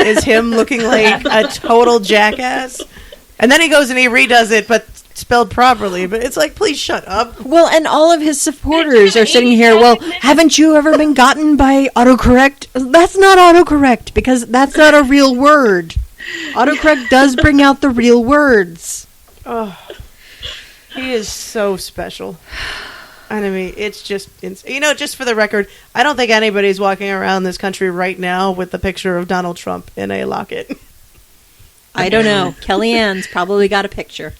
is him looking like a total jackass. And then he goes and he redoes it, but spelled properly. But it's like, please shut up. Well, and all of his supporters are sitting here, well, haven't you ever been gotten by autocorrect? That's not autocorrect, because that's not a real word. Autocorrect does bring out the real words. Oh, he is so special. And I mean, it's just, just for the record, I don't think anybody's walking around this country right now with the picture of Donald Trump in a locket. I don't know. Kellyanne's probably got a picture.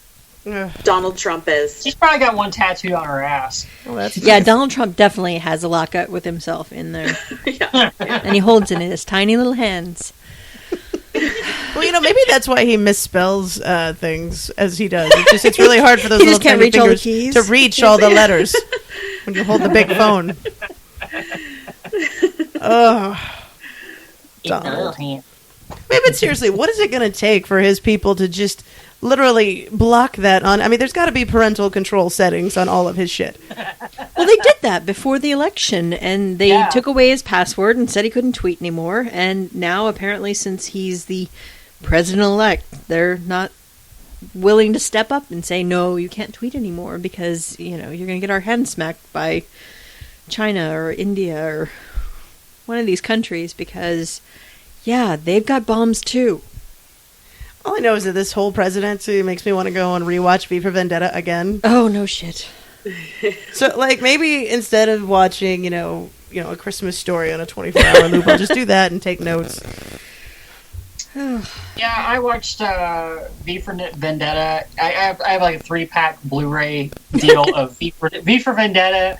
Donald Trump is. She's probably got one tattooed on her ass. Well, that's Yeah, nice. Donald Trump definitely has a locket with himself in there. Yeah. And he holds it in his tiny little hands. Well, maybe that's why he misspells things as he does. It's really hard for those He little just can't tiny reach all the fingers keys. to reach all the letters when you hold the big phone. Donald. But seriously, what is it going to take for his people to just literally block that on? I mean, there's got to be parental control settings on all of his shit. Well, they did that before the election, and they took away his password and said he couldn't tweet anymore. And now, apparently, since he's the president-elect, they're not willing to step up and say, no, you can't tweet anymore because, you're going to get our hand smacked by China or India or one of these countries because, yeah, they've got bombs too. All I know is that this whole presidency makes me want to go and rewatch V for Vendetta again. Oh, no shit. So, maybe instead of watching, A Christmas Story on a 24-hour loop, I'll just do that and take notes. Yeah, I watched V for Vendetta. I have like a 3-pack Blu-ray deal of V for Vendetta,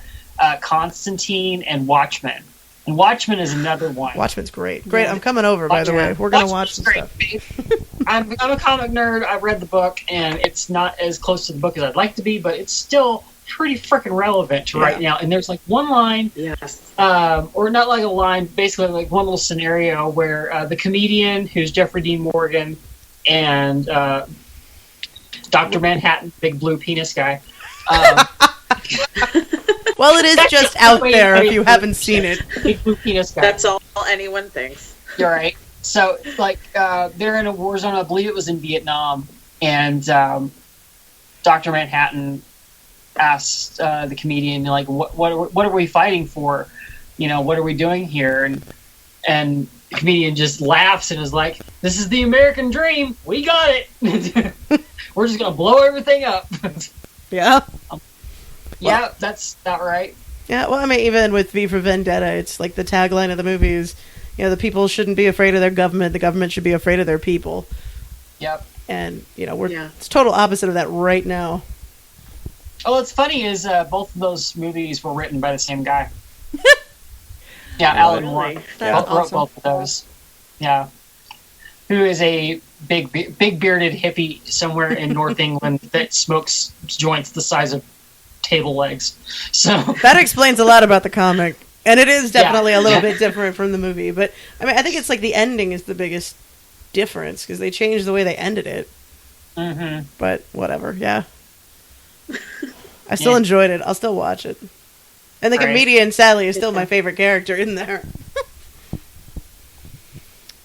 Constantine, and Watchmen. And Watchmen is another one. Watchmen's great. Great, I'm coming over, by the way. We're going to watch some stuff. I'm a comic nerd. I've read the book, and it's not as close to the book as I'd like to be, but it's still pretty freaking relevant to right now. And there's one line, or not like a line, basically one little scenario where the comedian, who's Jeffrey Dean Morgan, and Dr. Manhattan, big blue penis guy. Well, it is just out there if you haven't seen it. Big blue penis guy. That's all anyone thinks. You're right. So, they're in a war zone. I believe it was in Vietnam, and Dr. Manhattan asked the comedian, what are we fighting for? What are we doing here? And the comedian just laughs and is like, this is the American dream. We got it. We're just going to blow everything up. Yeah. Yeah, that's not right. Yeah, well, I mean, even with V for Vendetta, it's like the tagline of the movie is, the people shouldn't be afraid of their government. The government should be afraid of their people. Yep. And, it's total opposite of that right now. Oh, what's funny is both of those movies were written by the same guy. Yeah, Alan Moore. That's wrote awesome. both of those. Yeah. Who is a big bearded hippie somewhere in North England that smokes joints the size of table legs. So that explains a lot about the comic. And it is definitely a little bit different from the movie. But, I mean, I think it's the ending is the biggest difference because they changed the way they ended it. Mm-hmm. But whatever, yeah. I still enjoyed it. I'll still watch it. And the comedian, sadly, is still my favorite character in there.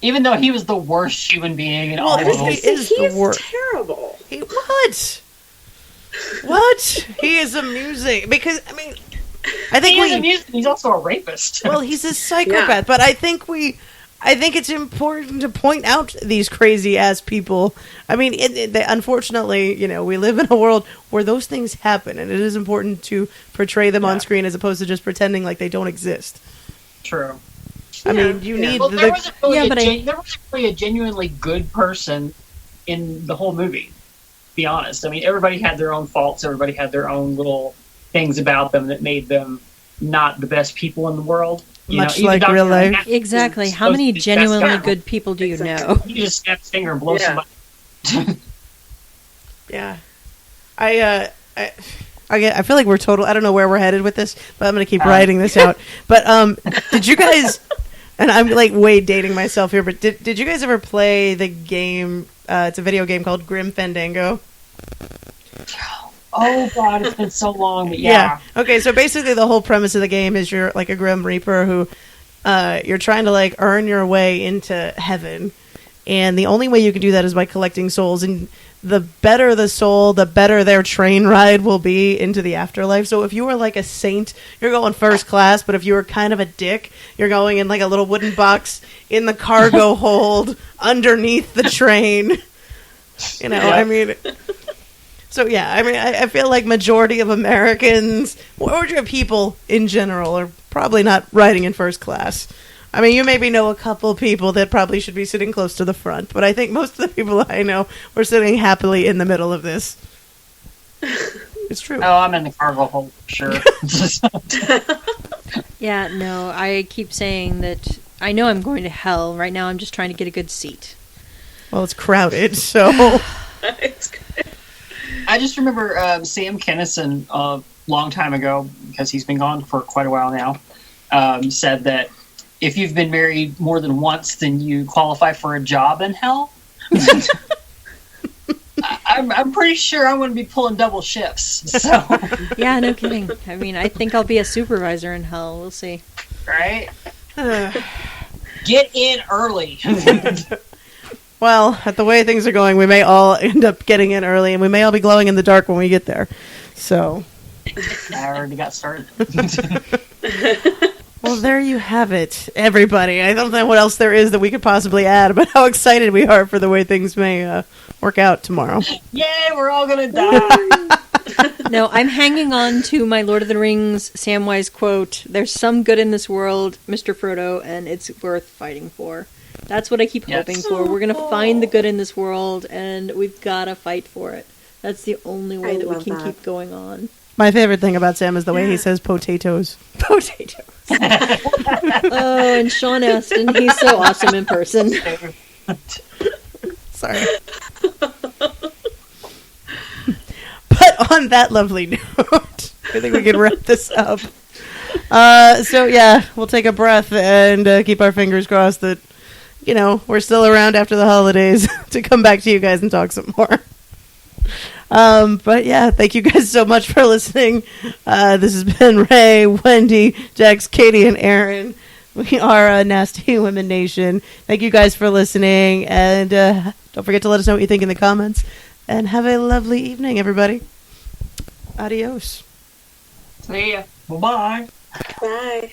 Even though he was the worst human being in all of them. He is the worst. Terrible. What? What? He is amusing. Because, I mean, I think he is amusing. He's also a rapist. Well, he's a psychopath. But I think it's important to point out these crazy-ass people. I mean, unfortunately, we live in a world where those things happen, and it is important to portray them on screen as opposed to just pretending like they don't exist. True. I mean, you need... Well, there wasn't really a genuinely good person in the whole movie, to be honest. I mean, everybody had their own faults. Everybody had their own little things about them that made them not the best people in the world. Much like real life. Exactly. How many genuinely good people do you know? You just snap his finger and blow somebody. Yeah. I feel like we're total... I don't know where we're headed with this, but I'm going to keep writing this out. But did you guys... And I'm way dating myself here, but did you guys ever play the game... it's a video game called Grim Fandango? Oh, God, it's been so long. But yeah. Okay, so basically the whole premise of the game is you're a Grim Reaper who you're trying to earn your way into heaven. And the only way you can do that is by collecting souls. And the better the soul, the better their train ride will be into the afterlife. So if you were like a saint, you're going first class. But if you were kind of a dick, you're going in like a little wooden box in the cargo hold underneath the train. You know, I mean... So, yeah, I mean, I feel like majority of Americans, or people in general, are probably not riding in first class. I mean, you maybe know a couple people that probably should be sitting close to the front, but I think most of the people I know were sitting happily in the middle of this. It's true. Oh, I'm in the cargo hold, sure. Yeah, no, I keep saying that I know I'm going to hell. Right now I'm just trying to get a good seat. Well, it's crowded, so... It's good. I just remember Sam Kinison a long time ago, because he's been gone for quite a while now, said that if you've been married more than once, then you qualify for a job in hell. I'm pretty sure I'm going to be pulling double shifts. So. Yeah, no kidding. I mean, I think I'll be a supervisor in hell. We'll see. Right? Get in early. Well, at the way things are going, we may all end up getting in early, and we may all be glowing in the dark when we get there. So, I already got started. Well, there you have it, everybody. I don't know what else there is that we could possibly add about how excited we are for the way things may work out tomorrow. Yay, we're all going to die. No, I'm hanging on to my Lord of the Rings Samwise quote, "There's some good in this world, Mr. Frodo, and it's worth fighting for." That's what I keep hoping for. We're going to find the good in this world, and we've got to fight for it. That's the only way that we can keep going on. My favorite thing about Sam is the way he says potatoes. Potatoes. Oh, and Sean Astin, he's so awesome in person. Sorry. But on that lovely note, I think we can wrap this up. So, yeah, we'll take a breath and keep our fingers crossed that, you know, we're still around after the holidays to come back to you guys and talk some more. But yeah, thank you guys so much for listening. This has been Ray, Wendy, Jax, Katie, and Aaron. We are Nasty Women Nation. Thank you guys for listening, and don't forget to let us know what you think in the comments. And have a lovely evening, everybody. Adios. See ya. Bye-bye. Bye.